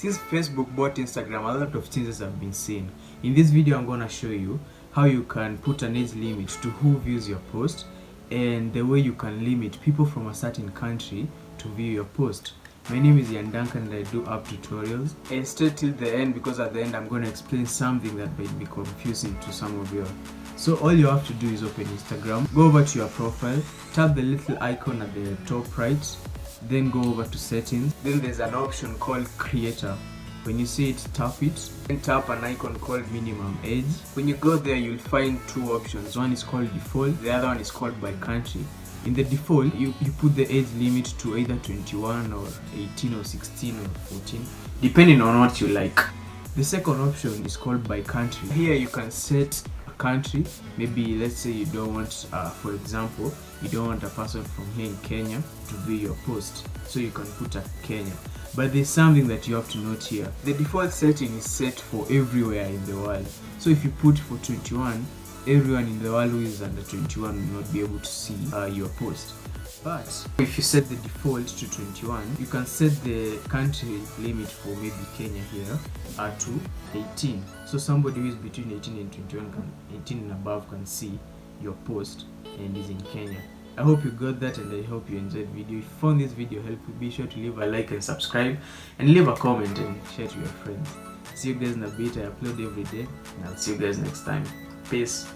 Since Facebook bought Instagram, a lot of changes have been seen. In this video, I'm going to show you how you can put an age limit to who views your post and the way you can limit people from a certain country to view your post. My name is Ian Duncan and I do app tutorials. And stay till the end because at the end I'm going to explain something that might be confusing to some of you. So all you have to do is open Instagram, go over to your profile, tap the little icon at the top right, then go over to settings. Then there's an option called creator. When you see it, tap it, then tap an icon called minimum age. When you go there, you'll find two options. One is called default, the other one is called by country. In the default, you put the age limit to either 21 or 18 or 16 or 14, depending on what you like. The second option is called by country. Here you can set a country. Maybe let's say you don't want, for example, you don't want a person from here in Kenya to view your post, so you can put a Kenya. But there's something that you have to note here. The default setting is set for everywhere in the world. So if you put for 21, everyone in the world who is under 21 will not be able to see your post. But if you set the default to 21, you can set the country limit for maybe Kenya here to 18. So somebody who is between 18 and 21 18 and above can see your post and is in Kenya. I hope you got that and I hope you enjoyed the video. If you found this video helpful, be sure to leave a like and subscribe and leave a comment and share to your friends. See you guys in a bit. I upload every day and I'll see you guys next time. Peace.